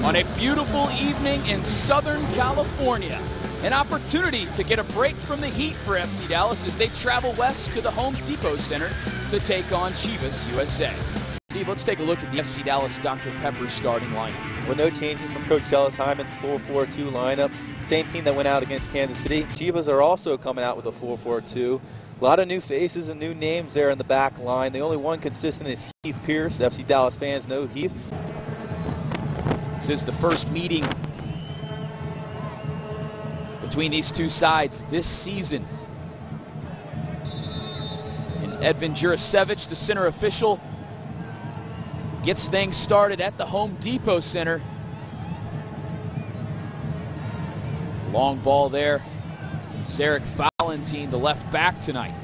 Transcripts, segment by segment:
on a beautiful evening in Southern California. An opportunity to get a break from the heat for FC Dallas as they travel west to the Home Depot Center to take on Chivas USA. Steve, let's take a look at the FC Dallas Dr. Pepper starting lineup. Well, no changes from Coach Dallas Hyman's 4-4-2 lineup. Same team that went out against Kansas City. Chivas are also coming out with a 4-4-2. A lot of new faces and new names there in the back line. The only one consistent is Heath Pierce. FC Dallas fans know Heath. This is the first meeting between these two sides this season. And Edvin Jurasevich, the center official, gets things started at the Home Depot Center. Long ball there. Zarek Valentin, the left back tonight.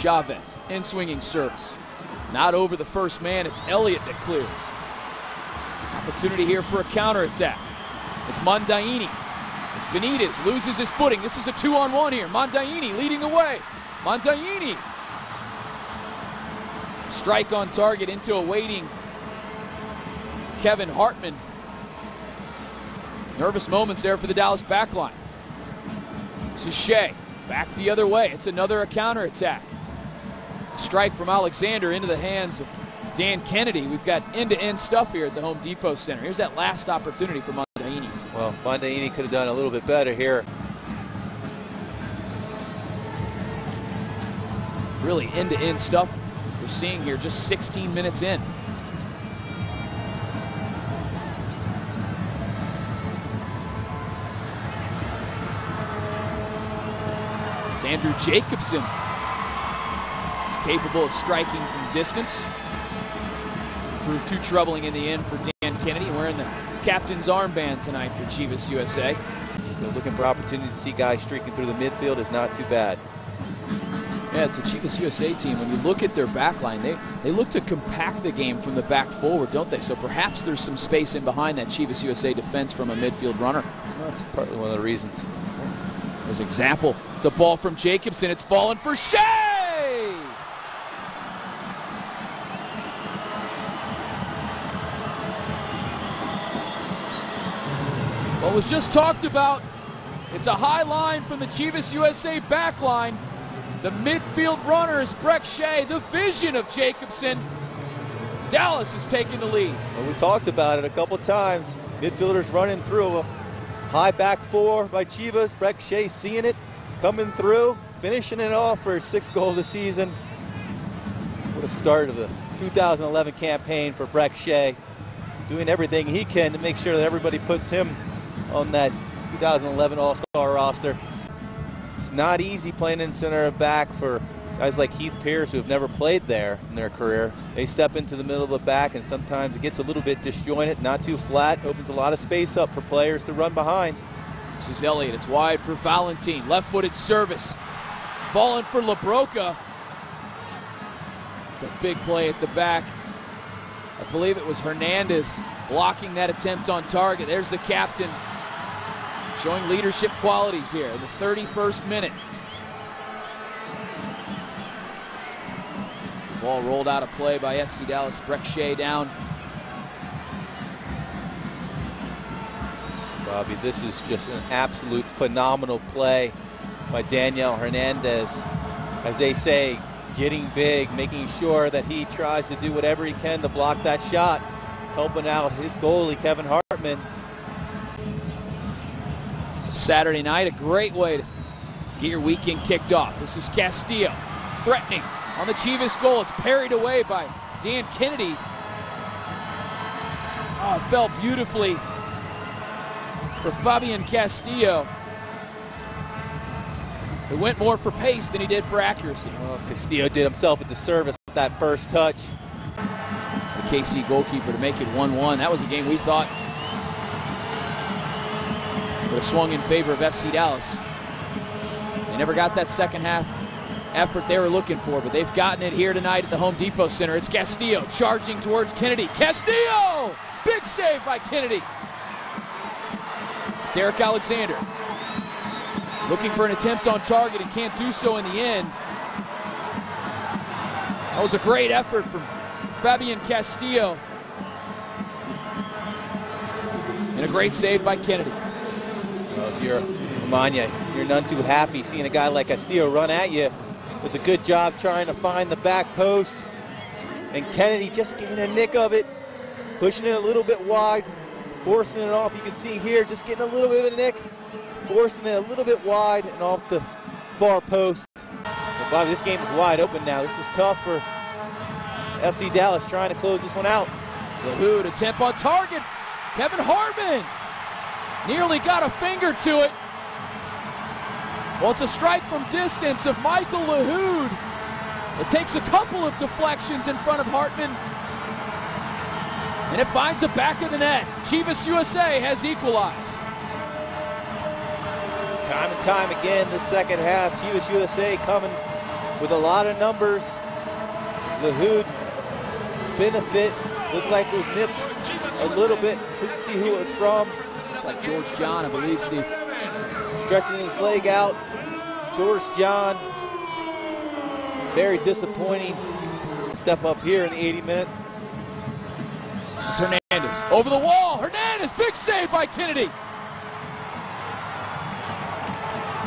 Chavez, in swinging service. Not over the first man, it's Elliott that clears. Opportunity here for a counterattack. It's Mondaini. As Benitez loses his footing. This is a 2-on-1 here. Mondaini leading the way. Mondaini. Strike on target into a waiting Kevin Hartman. Nervous moments there for the Dallas backline. This is Shea. Back the other way. It's another counterattack. Strike from Alexander into the hands of Dan Kennedy. We've got end-to-end stuff here at the Home Depot Center. Here's that last opportunity for Mondaini. Well, Mondaini could have done a little bit better here. Really end-to-end stuff we're seeing here just 16 minutes in. It's Andrew Jacobson, capable of striking from distance. Proved too troubling in the end for Dan Kennedy, wearing the captain's armband tonight for Chivas USA. So looking for opportunity to see guys streaking through the midfield is not too bad. Yeah, it's a Chivas USA team. When you look at their back line, they look to compact the game from the back forward, don't they? So perhaps there's some space in behind that Chivas USA defense from a midfield runner. Well, that's partly one of the reasons. As an example, it's a ball from Jacobson. It's fallen for Shea! What was just talked about, it's a high line from the Chivas USA back line. The midfield runner is Breck Shea, the vision of Jacobson. Dallas is taking the lead. Well, we talked about it a couple times. Midfielders running through. A high back four by Chivas. Breck Shea seeing it, coming through, finishing it off for his 6th goal of the season. What a start of the 2011 campaign for Breck Shea. Doing everything he can to make sure that everybody puts him on that 2011 All-Star roster. It's not easy playing in center back for guys like Heath Pierce who have never played there in their career. They step into the middle of the back and sometimes it gets a little bit disjointed, not too flat, opens a lot of space up for players to run behind. This is Elliott, it's wide for Valentin, left-footed service. Falling for LaBroca. It's a big play at the back. I believe it was Hernandez blocking that attempt on target. There's the captain showing leadership qualities here in the 31st minute. Ball rolled out of play by FC Dallas. Breck Shea down. Bobby, this is just an absolute phenomenal play by Daniel Hernandez. As they say, getting big, making sure that he tries to do whatever he can to block that shot, helping out his goalie, Kevin Hartman. It's a Saturday night, a great way to get your weekend kicked off. This is Castillo threatening on the Chivas goal. It's parried away by Dan Kennedy. Oh, it fell beautifully for Fabian Castillo. It went more for pace than he did for accuracy. Well, Castillo did himself a disservice with that first touch. The KC goalkeeper to make it 1-1. That was a game we thought would have swung in favor of FC Dallas. They never got that second half effort they were looking for, but they've gotten it here tonight at the Home Depot Center. It's Castillo charging towards Kennedy. Castillo! Big save by Kennedy. It's Eric Alexander looking for an attempt on target and can't do so in the end. That was a great effort from Fabian Castillo. And a great save by Kennedy. Well, if you're Amanya, you're none too happy seeing a guy like Castillo run at you. Does a good job trying to find the back post. And Kennedy just getting a nick of it, pushing it a little bit wide, forcing it off. You can see here, just getting a little bit of a nick, forcing it a little bit wide and off the far post. But Bobby, this game is wide open now. This is tough for FC Dallas trying to close this one out. LaHood attempt on target. Kevin Hartman nearly got a finger to it. Well, it's a strike from distance of Michael LaHood. It takes a couple of deflections in front of Hartman, and it finds the back of the net. Chivas USA has equalized. Time and time again, the second half, Chivas USA coming with a lot of numbers. LaHood benefit. Looked like it was nipped a little bit. Couldn't see who it was from. Looks like George John, I believe, Steve. Stretching his leg out. George John. Very disappointing step up here in the 80 minutes. This is Hernandez. Over the wall. Hernandez, big save by Kennedy.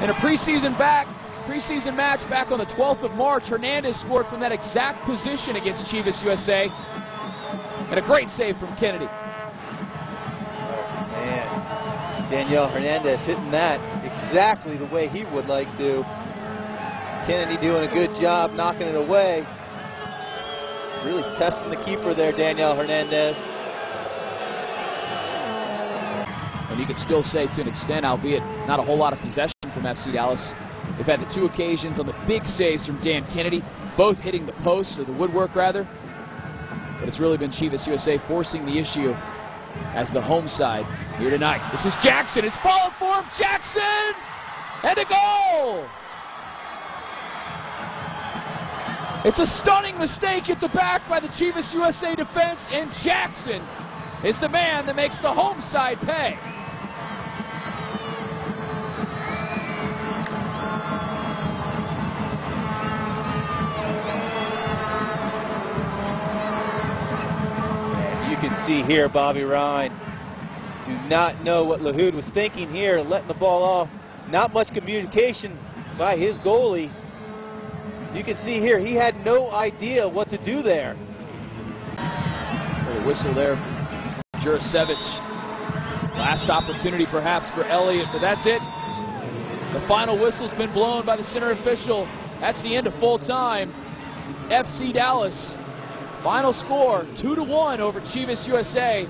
In a preseason match back on the 12th of March, Hernandez scored from that exact position against Chivas USA. And a great save from Kennedy. Oh, man. Daniel Hernandez hitting that exactly the way he would like to. Kennedy doing a good job knocking it away. Really testing the keeper there, Daniel Hernandez. And you could still say to an extent, albeit not a whole lot of possession from FC Dallas. They've had the two occasions on the big saves from Dan Kennedy, both hitting the post, or the woodwork rather. But it's really been Chivas USA forcing the issue as the home side here tonight. This is Jackson. It's followed for him. Jackson! And a goal! It's a stunning mistake at the back by the Chivas USA defense, and Jackson is the man that makes the home side pay. You can see here Bobby Ryan do not know what LaHood was thinking here, letting the ball off. Not much communication by his goalie. You can see here, he had no idea what to do there. The whistle there, Jurasevich. Last opportunity perhaps for Elliott, but that's it. The final whistle's been blown by the center official. That's the end of full time. FC Dallas, final score 2-1 over Chivas USA.